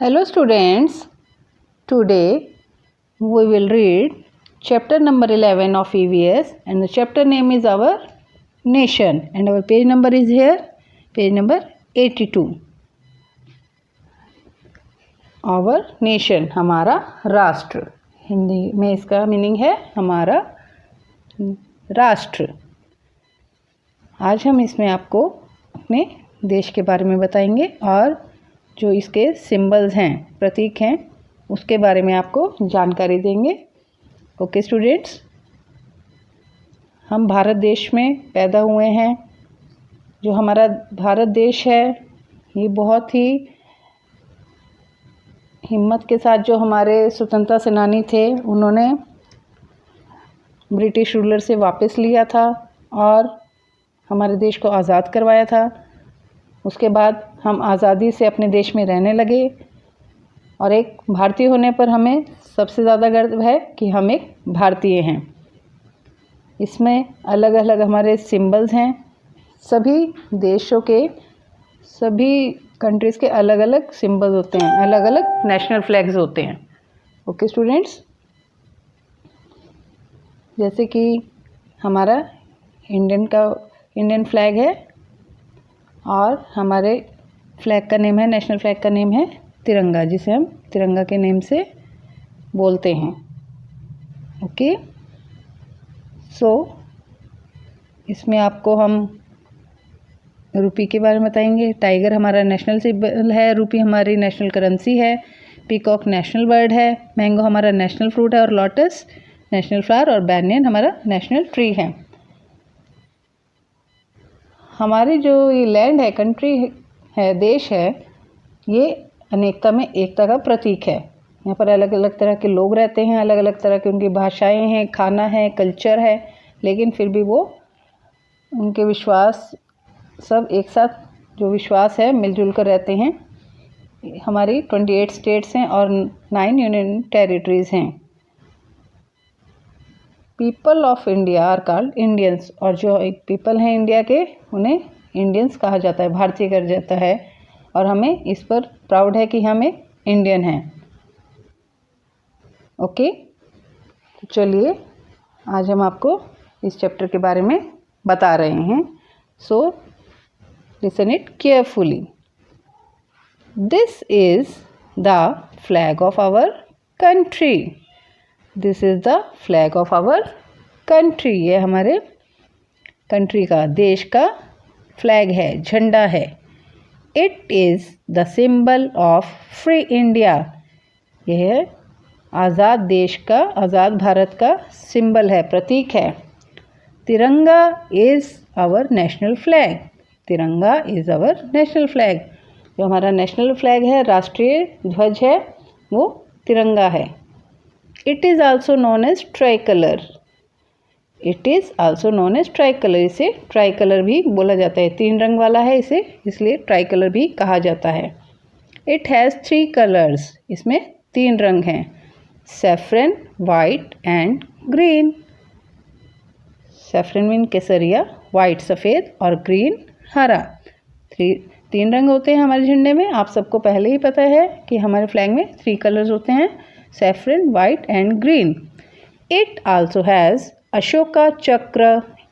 Hello students, today we will read chapter number 11 of EVS and the chapter name is our nation and our page number is here, page number 82. Our nation, हमारा राष्ट्र, हिंदी में इसका meaning है हमारा राष्ट्र। आज हम इसमें आपको अपने देश के बारे में बताएंगे और जो इसके सिंबल्स हैं, प्रतीक हैं, उसके बारे में आपको जानकारी देंगे। ओके स्टूडेंट्स, हम भारत देश में पैदा हुए हैं। जो हमारा भारत देश है ये बहुत ही हिम्मत के साथ जो हमारे स्वतंत्रता सेनानी थे उन्होंने ब्रिटिश रूलर से वापस लिया था और हमारे देश को आज़ाद करवाया था। उसके बाद हम आज़ादी से अपने देश में रहने लगे और एक भारतीय होने पर हमें सबसे ज़्यादा गर्व है कि हम एक भारतीय हैं। इसमें अलग अलग हमारे सिंबल्स हैं। सभी देशों के, सभी कंट्रीज़ के अलग अलग सिंबल्स होते हैं, अलग अलग नेशनल फ्लैग्स होते हैं। ओके स्टूडेंट्स, जैसे कि हमारा इंडियन फ्लैग है और हमारे फ्लैग का नेम है, नेशनल फ्लैग का नेम है तिरंगा, जिसे हम तिरंगा के नेम से बोलते हैं। ओके, सो इसमें आपको हम रुपी के बारे में बताएंगे। टाइगर हमारा नेशनल सिंबल है, रुपी हमारी नेशनल करेंसी है, पीकॉक नेशनल बर्ड है, मैंगो हमारा नेशनल फ्रूट है और लोटस नेशनल फ्लावर और बैनियन हमारा नेशनल ट्री है। हमारी जो ये लैंड है, कंट्री है, देश है, ये अनेकता में एकता का प्रतीक है। यहाँ पर अलग अलग तरह के लोग रहते हैं, अलग अलग तरह की उनकी भाषाएं हैं, खाना है, कल्चर है, लेकिन फिर भी वो उनके विश्वास सब एक साथ जो विश्वास है मिलजुल कर रहते हैं। हमारी 28 स्टेट्स हैं और 9 यूनियन टेरिटरीज़ हैं। People of India are called Indians, और जो एक पीपल हैं इंडिया के उन्हें इंडियंस कहा जाता है, भारतीय कहा जाता है, और हमें इस पर प्राउड है कि हम एक इंडियन हैं। ओके, तो चलिए आज हम आपको इस चैप्टर के बारे में बता रहे हैं। So listen it carefully. This is the flag of our country. This is the flag of our country. ये हमारे कंट्री का, देश का फ्लैग है, झंडा है। It is the symbol of free India. यह है आज़ाद देश का, आज़ाद भारत का सिंबल है, प्रतीक है। तिरंगा इज़ आवर नेशनल फ्लैग। तिरंगा इज़ आवर नेशनल फ्लैग। जो हमारा नेशनल फ्लैग है, राष्ट्रीय ध्वज है, वो तिरंगा है। It is also known as tricolour. It is also known as tricolour. इसे ट्राई कलर भी बोला जाता है, 3 रंग वाला है इसे, इसलिए ट्राई कलर भी कहा जाता है। It has 3 colours. इसमें 3 रंग हैं, saffron, white and green. Saffron mean Kesariya, white सफ़ेद और ग्रीन हरा। 3 रंग होते हैं हमारे झंडे में। आप सबको पहले ही पता है कि हमारे फ्लैग में 3 कलर्स होते हैं, saffron, white and green. It also has Ashoka Chakra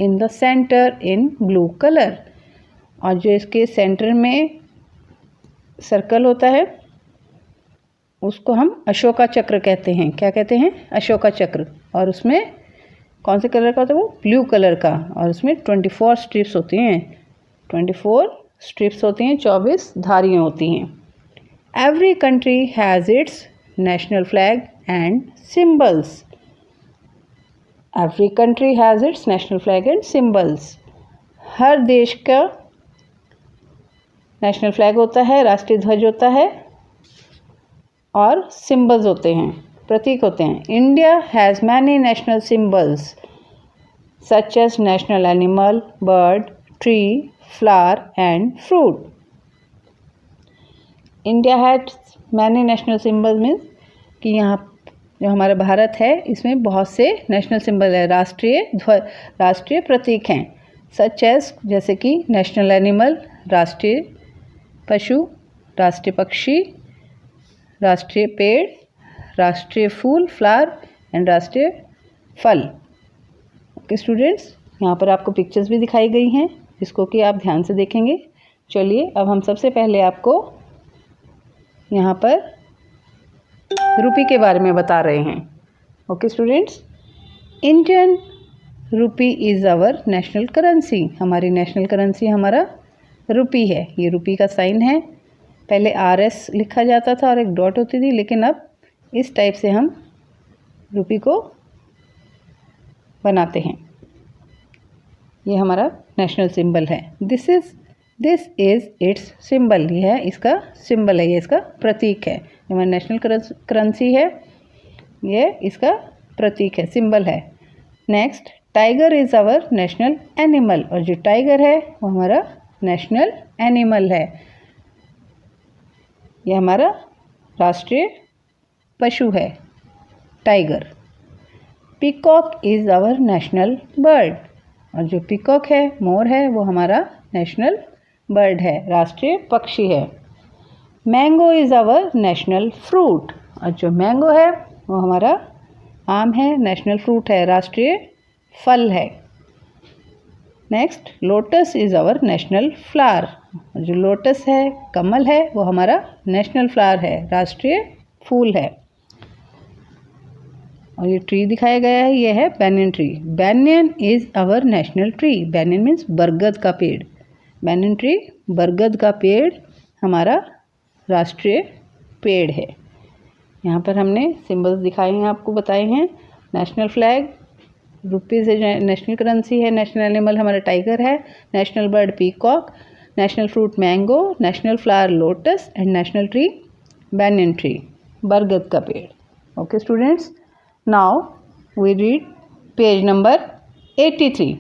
in the centre in blue colour. और जो इसके सेंटर में सर्कल होता है उसको हम अशोका चक्र कहते हैं। क्या कहते हैं? अशोका चक्र। और उसमें कौन से कलर का होता है? वो ब्लू कलर का। और उसमें 24 स्ट्रिप्स होती हैं, 24 स्ट्रिप्स होती हैं, 24 धारियाँ होती हैं। Every country has its national flag and symbols. Every country has its national flag and symbols. हर देश का नेशनल फ्लैग होता है, राष्ट्रीय ध्वज होता है और सिम्बल्स होते हैं, प्रतीक होते हैं। India has many national symbols such as national animal, bird, tree, flower and fruit. India has many national symbols means कि यहाँ जो हमारा भारत है इसमें बहुत से नेशनल सिंबल है, राष्ट्रीय प्रतीक हैं। सच एज जैसे कि नेशनल एनिमल, राष्ट्रीय पशु, राष्ट्रीय पक्षी, राष्ट्रीय पेड़, राष्ट्रीय फूल फ्लावर एंड राष्ट्रीय फल। ओके स्टूडेंट्स, यहाँ पर आपको पिक्चर्स भी दिखाई गई हैं जिसको कि आप ध्यान से देखेंगे। चलिए अब हम सबसे पहले आपको यहाँ पर रुपी के बारे में बता रहे हैं। Okay students, Indian rupee is our national currency. हमारी नेशनल करेंसी हमारा रुपी है। ये रुपी का साइन है। पहले RS लिखा जाता था और एक डॉट होती थी, लेकिन अब इस टाइप से हम रुपी को बनाते हैं। ये हमारा नेशनल सिंबल है। This is it's symbol. यह है इसका सिंबल है, ये इसका प्रतीक है। हमारी नेशनल करेंसी है, ये इसका प्रतीक है, सिंबल है। Next, tiger is our national animal. और जो टाइगर है वो हमारा नेशनल एनिमल है, ये हमारा राष्ट्रीय पशु है, tiger. Peacock is our national bird. और जो पीकॉक है, मोर है, वो हमारा नेशनल बर्ड है, राष्ट्रीय पक्षी है। Mango is our national fruit. और जो मैंगो है वो हमारा आम है, नेशनल फ्रूट है, राष्ट्रीय फल है। Next, lotus is our national flower. जो लोटस है, कमल है, वो हमारा नेशनल फ्लावर है, राष्ट्रीय फूल है। और ये ट्री दिखाया गया है, ये है banyan tree. Banyan is our national tree. Banyan means बरगद का पेड़। बैनियन ट्री, बरगद का पेड़ हमारा राष्ट्रीय पेड़ है। यहाँ पर हमने सिंबल्स दिखाए हैं, आपको बताए हैं। National flag, rupees national currency है, नेशनल एनिमल हमारा टाइगर है, national bird peacock, national fruit mango, national flower lotus and national tree banyan tree, बरगद का पेड़। Okay students, now we read page number 83।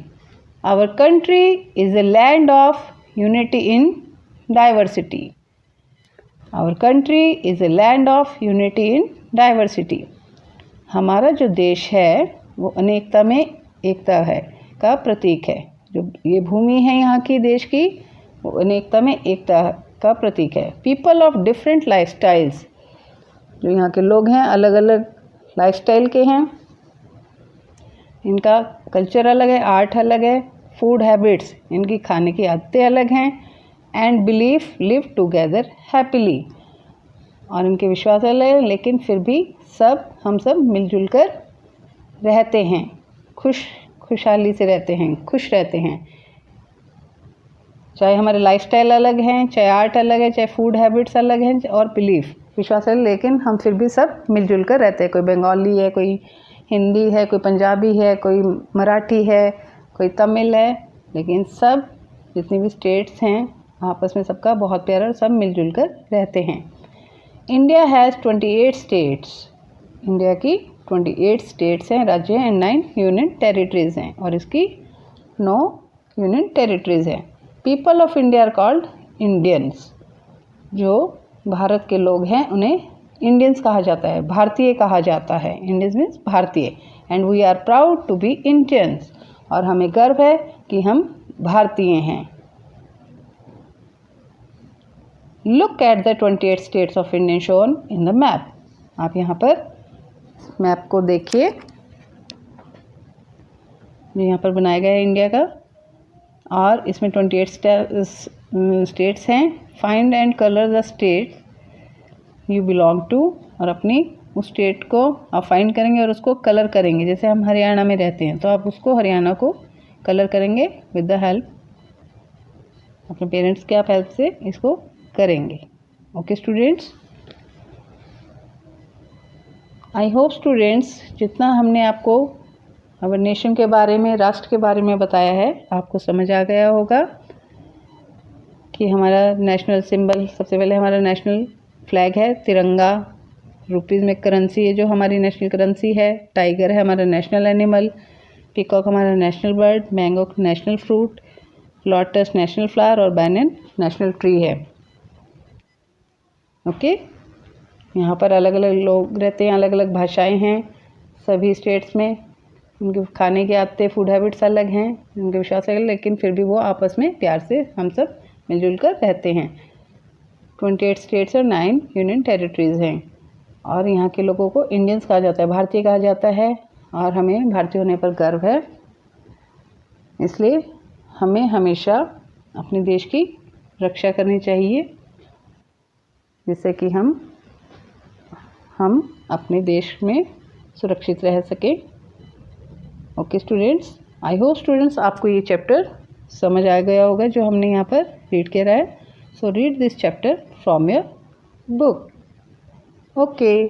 Our country is a land of unity in diversity. Our country is a land of unity in diversity. हमारा जो देश है वो अनेकता में एकता है का प्रतीक है। जो ये भूमि है यहाँ की देश की, वो अनेकता में एकता का प्रतीक है। People of different lifestyles. जो यहाँ के लोग हैं अलग अलग लाइफस्टाइल के हैं, इनका कल्चर अलग है, आर्ट अलग है, फूड हैबिट्स, इनकी खाने की आदतें अलग हैं। And belief live together happily. और इनके विश्वास अलग है, लेकिन फिर भी हम सब मिलजुल कर रहते हैं, खुशहाली से रहते हैं, खुश रहते हैं। चाहे हमारे लाइफस्टाइल अलग हैं, चाहे आर्ट अलग है, चाहे फूड हैबिट्स अलग हैं और बिलीफ विश्वास अलग, लेकिन हम फिर भी सब मिलजुल कर रहते हैं। कोई बंगाली है, कोई हिंदी है, कोई पंजाबी है, कोई मराठी है, कोई तमिल है, लेकिन सब जितनी भी स्टेट्स हैं आपस में सबका बहुत प्यार और सब मिलजुल कर रहते हैं। India has 28 states. इंडिया की 28 स्टेट्स हैं, राज्य हैं, एंड 9 यूनियन टेरिटरीज़ हैं, और इसकी 9 यूनियन टेरिटरीज़ हैं। People of India are called Indians. जो भारत के लोग हैं उन्हें इंडियंस कहा जाता है, भारतीय कहा जाता है। इंडियंस मीन्स भारतीय। And we are proud to be Indians. और हमें गर्व है कि हम भारतीय हैं। Look at the 28 states of India shown in the map. आप यहाँ पर मैप को देखिए, यहाँ पर बनाया गया है इंडिया का, और इसमें 28 स्टेट्स हैं। Find and colour the state you belong to. और अपनी उस स्टेट को आप फाइंड करेंगे और उसको कलर करेंगे। जैसे हम हरियाणा में रहते हैं तो आप उसको हरियाणा को कलर करेंगे विद द हेल्प, अपने पेरेंट्स के आप हेल्प से इसको करेंगे। Okay students, I hope students जितना हमने आपको अवर नेशन के बारे में, राष्ट्र के बारे में बताया है, आपको समझ आ गया होगा कि हमारा नेशनल सिंबल, सबसे पहले हमारा नेशनल फ्लैग है तिरंगा, रुपीज़ में करेंसी है जो हमारी नेशनल करेंसी है, टाइगर है हमारा नेशनल एनिमल, पीकॉक हमारा national bird, mango national fruit, lotus national flower और बैनियन नेशनल ट्री है। ओके, यहाँ पर अलग अलग लोग रहते हैं, अलग अलग भाषाएं हैं सभी स्टेट्स में, उनके खाने की आदतें, फूड हैबिट्स अलग हैं, उनके विश्वास अलग, लेकिन फिर भी वो आपस में प्यार से हम सब मिलजुल कर रहते हैं। 28 स्टेट्स और 9 यूनियन टेरिटरीज़ हैं। और यहाँ के लोगों को इंडियंस कहा जाता है, भारतीय कहा जाता है। और हमें भारतीय होने पर गर्व है, इसलिए हमें हमेशा अपने देश की रक्षा करनी चाहिए, जिससे कि हम अपने देश में सुरक्षित रह सकें। Okay students, I hope students आपको ये चैप्टर समझ आ गया होगा जो हमने यहाँ पर रीड किया है। So read this chapter from your book. Okay.